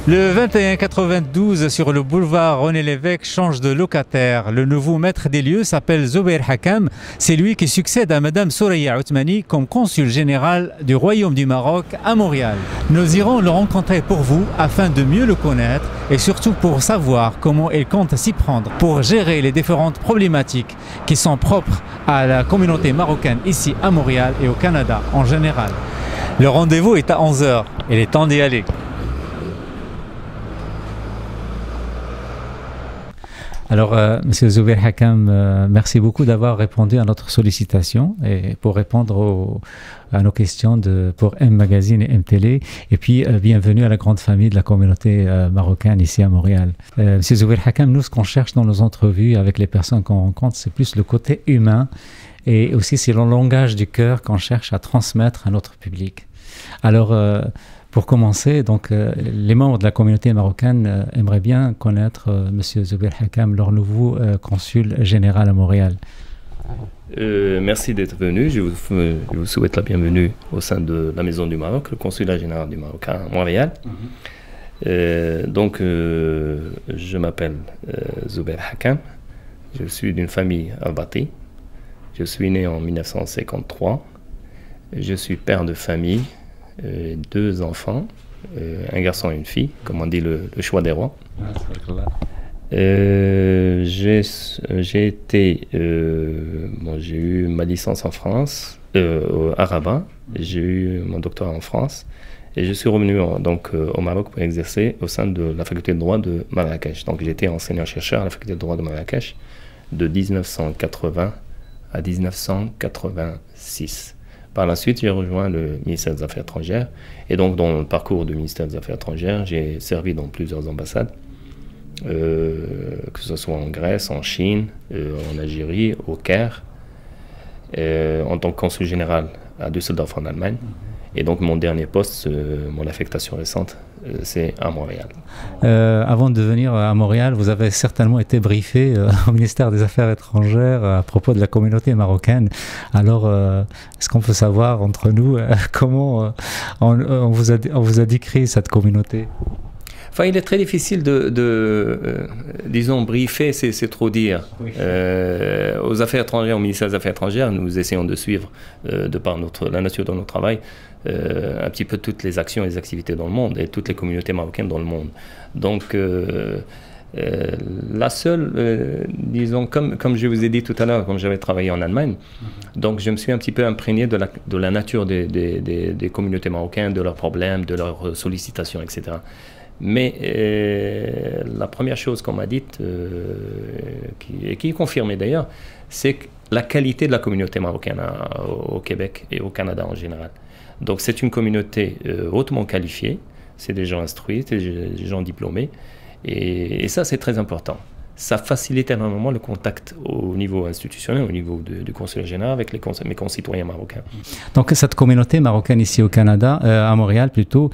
Le 2192 sur le boulevard René Lévesque change de locataire. Le nouveau maître des lieux s'appelle Zoubeir Hakam. C'est lui qui succède à Madame Soraya Othmani comme consul général du Royaume du Maroc à Montréal. Nous irons le rencontrer pour vous afin de mieux le connaître et surtout pour savoir comment il compte s'y prendre pour gérer les différentes problématiques qui sont propres à la communauté marocaine ici à Montréal et au Canada en général. Le rendez-vous est à 11 h. Il est temps d'y aller. Alors, Monsieur Zoubeir Hakam, merci beaucoup d'avoir répondu à notre sollicitation et pour répondre à nos questions pour M Magazine et M Télé. Et puis, bienvenue à la grande famille de la communauté marocaine ici à Montréal. Monsieur Zoubeir Hakam, nous, ce qu'on cherche dans nos entrevues avec les personnes qu'on rencontre, c'est plus le côté humain et aussi c'est le langage du cœur qu'on cherche à transmettre à notre public. Alors, pour commencer, donc, les membres de la communauté marocaine aimeraient bien connaître M. Zoubeir Hakam, leur nouveau consul général à Montréal. Merci d'être venu. Je vous souhaite la bienvenue au sein de la Maison du Maroc, le consulat général du Maroc à Montréal. Je m'appelle Zoubeir Hakam. Je suis d'une famille Albati. Je suis né en 1953. Je suis père de famille. 2 enfants, un garçon et une fille, comme on dit le choix des rois. J'ai eu ma licence en France, à Rabat, j'ai eu mon doctorat en France et je suis revenu au Maroc pour exercer au sein de la faculté de droit de Marrakech. Donc j'étais enseignant-chercheur à la faculté de droit de Marrakech de 1980 à 1986. Par la suite, j'ai rejoint le ministère des Affaires étrangères. Et donc, dans le parcours du ministère des Affaires étrangères, j'ai servi dans plusieurs ambassades, que ce soit en Grèce, en Chine, en Algérie, au Caire, en tant que consul général à Düsseldorf en Allemagne. Et donc, mon dernier poste, mon affectation récente, c'est à Montréal. Avant de venir à Montréal, vous avez certainement été briefé au ministère des Affaires étrangères à propos de la communauté marocaine. Alors, est-ce qu'on peut savoir entre nous comment on vous a décrit cette communauté? Enfin, il est très difficile disons, briefer, c'est trop dire. Oui. Aux affaires étrangères, au ministère des Affaires étrangères, nous essayons de suivre, de par la nature de notre travail, un petit peu toutes les actions et les activités dans le monde et toutes les communautés marocaines dans le monde. Donc, la seule, disons, comme je vous ai dit tout à l'heure, comme j'avais travaillé en Allemagne, donc je me suis un petit peu imprégné de la nature des communautés marocaines, de leurs problèmes, de leurs sollicitations, etc. Mais la première chose qu'on m'a dite, et qui est confirmée d'ailleurs, c'est la qualité de la communauté marocaine au Québec et au Canada en général. Donc c'est une communauté hautement qualifiée, c'est des gens instruits, c'est des gens diplômés, et ça c'est très important. Ça facilite énormément le contact au niveau institutionnel, au niveau du consulat général avec mes concitoyens marocains. Donc cette communauté marocaine ici au Canada, à Montréal plutôt,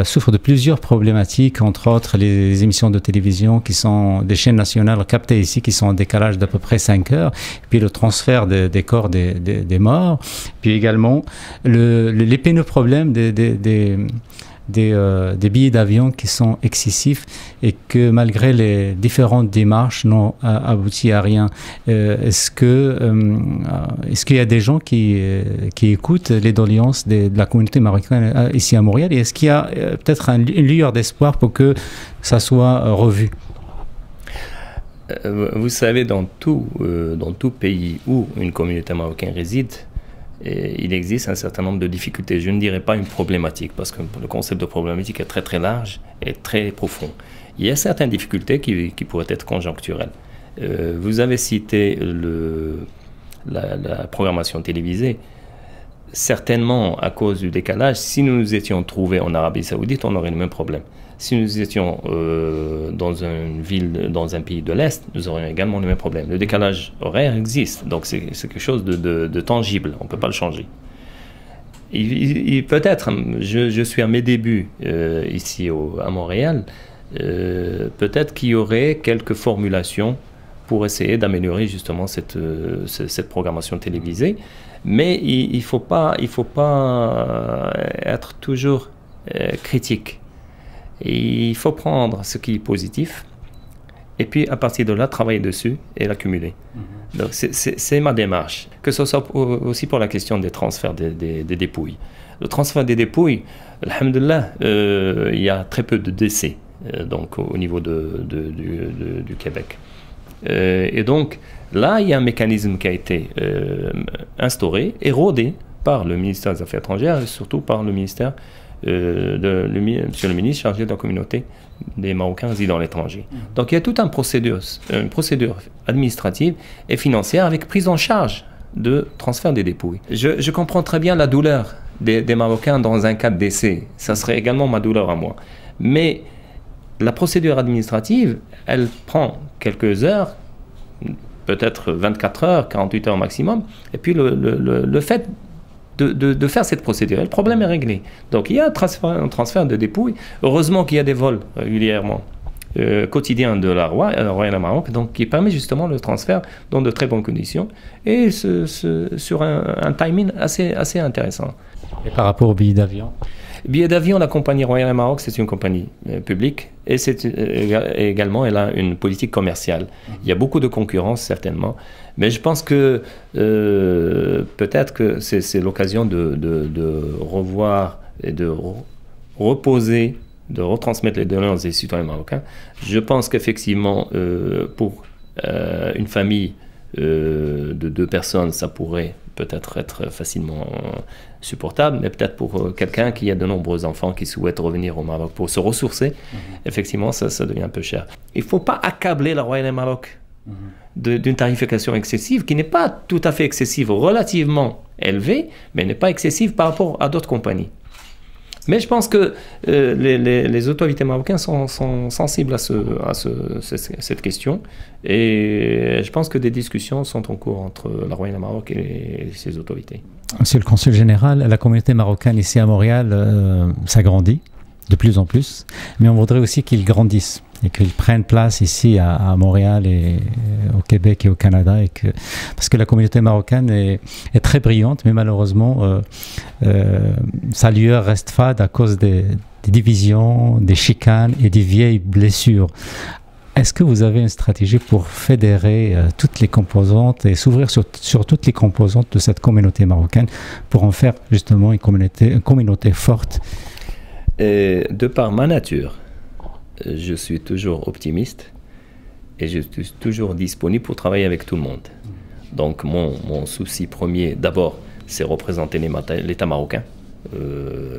souffre de plusieurs problématiques, entre autres les émissions de télévision qui sont des chaînes nationales captées ici, qui sont en décalage d'à peu près 5 heures, puis le transfert des corps des morts, puis également l'épineux problème des billets d'avion qui sont excessifs et que malgré les différentes démarches n'ont abouti à rien. Est-ce qu'il y a des gens qui écoutent les doléances de la communauté marocaine ici à Montréal et est-ce qu'il y a peut-être une lueur d'espoir pour que ça soit revu? Vous savez, dans tout pays où une communauté marocaine réside, il existe un certain nombre de difficultés. Je ne dirais pas une problématique, parce que le concept de problématique est très très large et très profond. Il y a certaines difficultés qui pourraient être conjoncturelles. Vous avez cité la programmation télévisée. Certainement, à cause du décalage, si nous nous étions trouvés en Arabie Saoudite, on aurait le même problème. Si nous étions dans une ville, dans un pays de l'Est, nous aurions également le même problème. Le décalage horaire existe, donc c'est quelque chose de tangible, on ne peut pas le changer. Peut-être, je suis à mes débuts ici à Montréal, peut-être qu'il y aurait quelques formulations pour essayer d'améliorer justement cette programmation télévisée. Mais il ne faut pas être toujours critique. Et il faut prendre ce qui est positif et puis à partir de là, travailler dessus et l'accumuler. Donc c'est ma démarche. Que ce soit aussi pour la question des transferts des dépouilles. Le transfert des dépouilles, alhamdoulilah, il y a très peu de décès donc, au niveau du Québec. Et donc là, il y a un mécanisme qui a été instauré, érodé par le ministère des Affaires étrangères et surtout par le ministère monsieur le ministre chargé de la communauté des Marocains résidant à l'étranger. Donc il y a toute une procédure administrative et financière avec prise en charge de transfert des dépouilles. Je comprends très bien la douleur des Marocains dans un cas de décès. Ça serait également ma douleur à moi. Mais la procédure administrative, elle prend quelques heures, peut-être 24 heures, 48 heures maximum, et puis le fait de faire cette procédure, le problème est réglé. Donc il y a un transfert de dépouilles. Heureusement qu'il y a des vols régulièrement quotidiens de la Royal Maroc, donc qui permet justement le transfert dans de très bonnes conditions et sur un timing assez intéressant. Et par rapport aux billets d'avion? Billets d'avion, la compagnie Royal Maroc, c'est une compagnie publique et également elle a une politique commerciale. Il y a beaucoup de concurrence certainement, mais je pense que peut-être que c'est l'occasion de revoir et de reposer, de retransmettre les données des citoyens marocains. Je pense qu'effectivement, pour une famille de 2 personnes, ça pourrait peut-être être facilement supportable, mais peut-être pour quelqu'un qui a de nombreux enfants qui souhaitent revenir au Maroc pour se ressourcer, effectivement, ça devient un peu cher. Il ne faut pas accabler la Royal Maroc d'une tarification excessive qui n'est pas tout à fait excessive, relativement élevée, mais n'est pas excessive par rapport à d'autres compagnies. Mais je pense que les autorités marocaines sont sensibles à cette question et je pense que des discussions sont en cours entre la Royal Maroc et ses autorités. Monsieur le consul général, la communauté marocaine ici à Montréal s'agrandit de plus en plus, mais on voudrait aussi qu'ils grandissent et qu'ils prennent place ici à Montréal et au Québec et au Canada, parce que la communauté marocaine est très brillante, mais malheureusement sa lueur reste fade à cause des divisions, des chicanes et des vieilles blessures. Est-ce que vous avez une stratégie pour fédérer toutes les composantes et s'ouvrir sur toutes les composantes de cette communauté marocaine pour en faire justement une communauté forte? De par ma nature, je suis toujours optimiste et je suis toujours disponible pour travailler avec tout le monde. Donc mon souci premier, d'abord, c'est représenter l'État marocain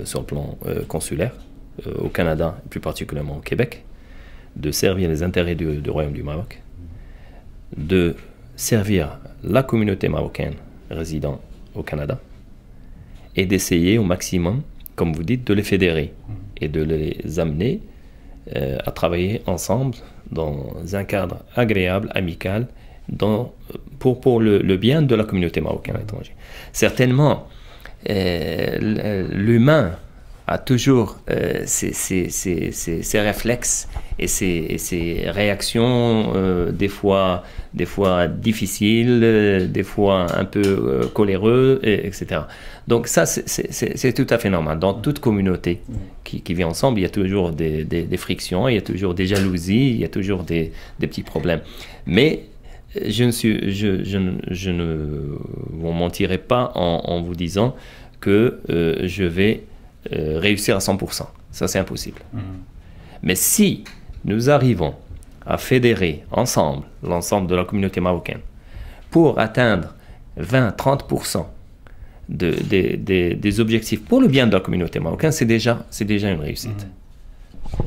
sur le plan consulaire, au Canada, plus particulièrement au Québec, de servir les intérêts du Royaume du Maroc, de servir la communauté marocaine résidant au Canada et d'essayer au maximum, comme vous dites, de les fédérer et de les amener à travailler ensemble dans un cadre agréable, amical, pour le bien de la communauté marocaine à l'étranger. Certainement, l'humain a toujours ses réflexes et ses réactions, des fois difficiles, des fois un peu coléreux, etc. Donc ça, c'est tout à fait normal. Dans toute communauté qui vit ensemble, il y a toujours des frictions, il y a toujours des jalousies, il y a toujours des petits problèmes. Mais je ne vous mentirai pas en vous disant que je vais réussir à 100%. Ça, c'est impossible. Mais si nous arrivons à fédérer ensemble l'ensemble de la communauté marocaine pour atteindre 20-30% des objectifs pour le bien de la communauté marocaine, c'est déjà une réussite.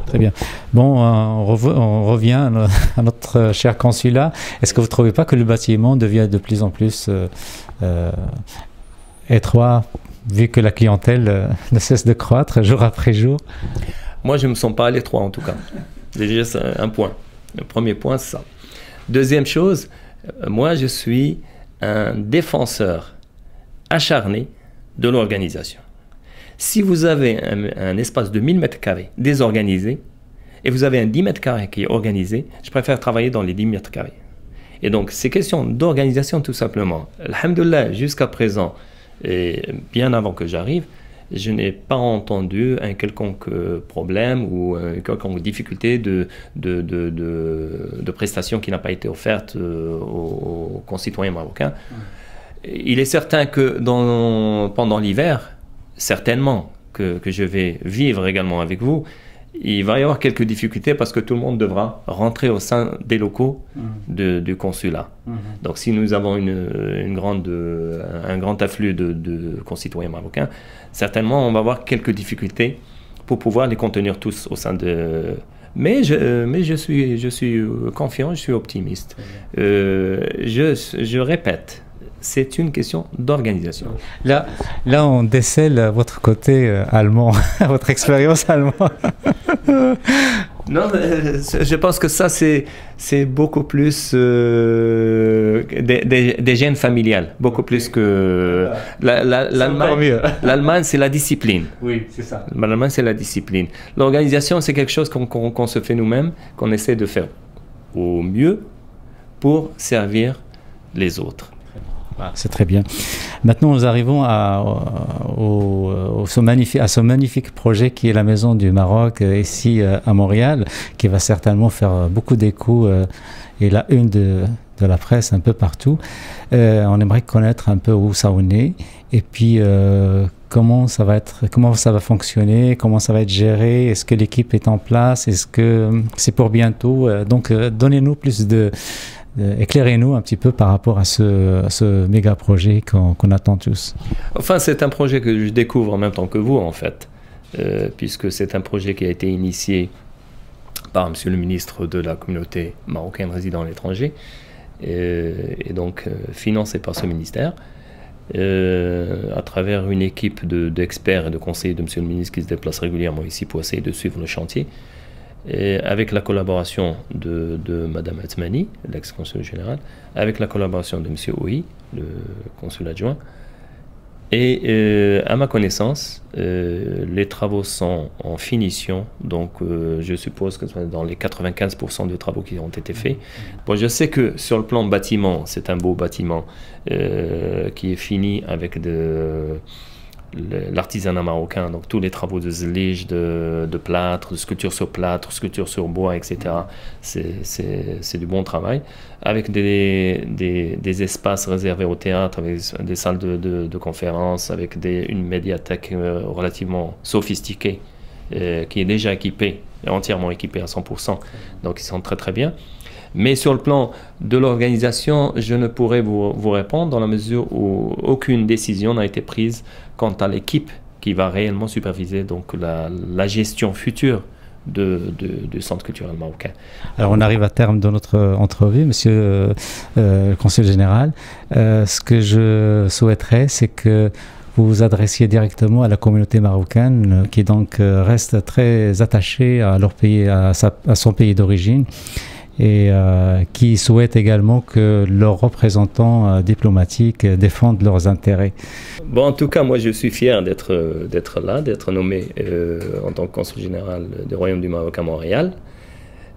Très bien. Bon, on revient à notre cher consulat. Est-ce que vous ne trouvez pas que le bâtiment devient de plus en plus étroit, vu que la clientèle ne cesse de croître jour après jour? Moi, je ne me sens pas à l'étroit en tout cas. Déjà, c'est un point. Le premier point, c'est ça. Deuxième chose, moi, je suis un défenseur acharné de l'organisation. Si vous avez un espace de 1000 mètres carrés désorganisé et vous avez un 10 mètres carrés qui est organisé, je préfère travailler dans les 10 mètres carrés. Et donc, c'est question d'organisation tout simplement. Alhamdoulilah, jusqu'à présent, et bien avant que j'arrive, je n'ai pas entendu un quelconque problème ou une quelconque difficulté de prestation qui n'a pas été offerte aux concitoyens marocains. Il est certain que pendant l'hiver, certainement que je vais vivre également avec vous, il va y avoir quelques difficultés parce que tout le monde devra rentrer au sein des locaux du consulat. Donc si nous avons un grand afflux de concitoyens marocains, certainement on va avoir quelques difficultés pour pouvoir les contenir tous au sein de... Mais je suis confiant, je suis optimiste. Je répète, c'est une question d'organisation. Là, on décèle votre côté allemand, votre expérience allemande. Non, je pense que ça, c'est beaucoup plus des gènes familiales, beaucoup plus que... L'Allemagne, c'est la discipline. Oui, c'est ça. L'Allemagne, c'est la discipline. L'organisation, c'est quelque chose qu'on se fait nous-mêmes, qu'on essaie de faire au mieux pour servir les autres. C'est très bien. Maintenant, nous arrivons à ce magnifique projet qui est la Maison du Maroc, ici à Montréal, qui va certainement faire beaucoup d'écho et la une de la presse un peu partout. On aimerait connaître un peu où ça en est et puis comment ça va fonctionner, comment ça va être géré, est-ce que l'équipe est en place, est-ce que c'est pour bientôt. Donc, donnez-nous plus éclairez-nous un petit peu par rapport à ce méga projet qu'on attend tous. Enfin, c'est un projet que je découvre en même temps que vous, en fait, puisque c'est un projet qui a été initié par Monsieur le ministre de la communauté marocaine résidant à l'étranger, et donc financé par ce ministère, à travers une équipe d'experts et de conseillers de Monsieur le ministre qui se déplacent régulièrement ici pour essayer de suivre le chantier. Et avec la collaboration de Madame Atmani, l'ex-consul général, avec la collaboration de Monsieur Ouhi, le consul adjoint. Et à ma connaissance, les travaux sont en finition, donc je suppose que dans les 95% de travaux qui ont été faits. Bon, je sais que sur le plan bâtiment, c'est un beau bâtiment qui est fini avec l'artisanat marocain, donc tous les travaux de zlige, de plâtre, de sculpture sur plâtre, sculpture sur bois, etc. C'est du bon travail, avec des espaces réservés au théâtre, avec des salles de conférences, avec une médiathèque relativement sophistiquée, qui est déjà équipée, entièrement équipée à 100%, donc ils sont très très bien. Mais sur le plan de l'organisation, je ne pourrais vous répondre dans la mesure où aucune décision n'a été prise quant à l'équipe qui va réellement superviser donc la gestion future du centre culturel marocain. Alors on arrive à terme de notre entrevue, monsieur le consul général. Ce que je souhaiterais, c'est que vous vous adressiez directement à la communauté marocaine qui donc reste très attachée à leur pays, à son pays d'origine, et qui souhaitent également que leurs représentants diplomatiques défendent leurs intérêts. Bon, en tout cas, moi je suis fier d'être là, d'être nommé en tant que consul général du Royaume du Maroc à Montréal.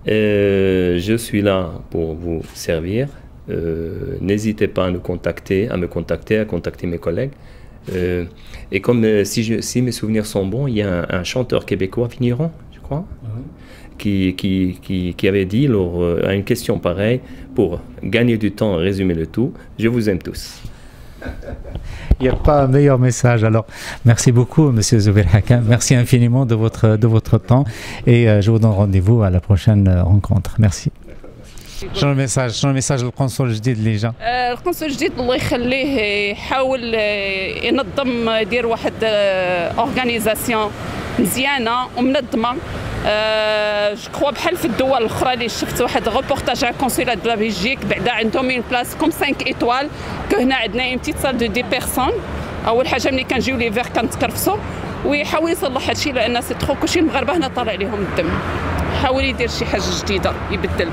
Je suis là pour vous servir. N'hésitez pas à me contacter, à contacter mes collègues. Et comme si mes souvenirs sont bons, il y a un chanteur québécois, Vigneron, je crois, qui avait dit à une question pareille, pour gagner du temps et résumer le tout, je vous aime tous. Il n'y a pas un meilleur message. Alors, merci beaucoup, monsieur Zubair Hakam. Merci infiniment de votre temps et je vous donne rendez-vous à la prochaine rencontre. Merci. شنو الميساج للقنصل الجديد اللي جا؟ القنصل الجديد الله يخليه يحاول ينظم يدير واحد اورغانيزاسيون مزيانه ومنظمه. جو كخوا بحال في الدول الاخرى اللي شفت واحد ريبورتاج على كونسولات دو لا بلجيك بعدا عندهم اون بلاص كوم 5 ايطوال كو هنا عندنا اون بتيت سال دو 10 بيرسون. اول حاجه ملي كنجيو ليفير كنتكرفسوا ويحاول يصلح هادشي لان سي ترو كلشي المغاربه هنا طالع عليهم الدم. حاول يدير شي حاجه جديده يبدل.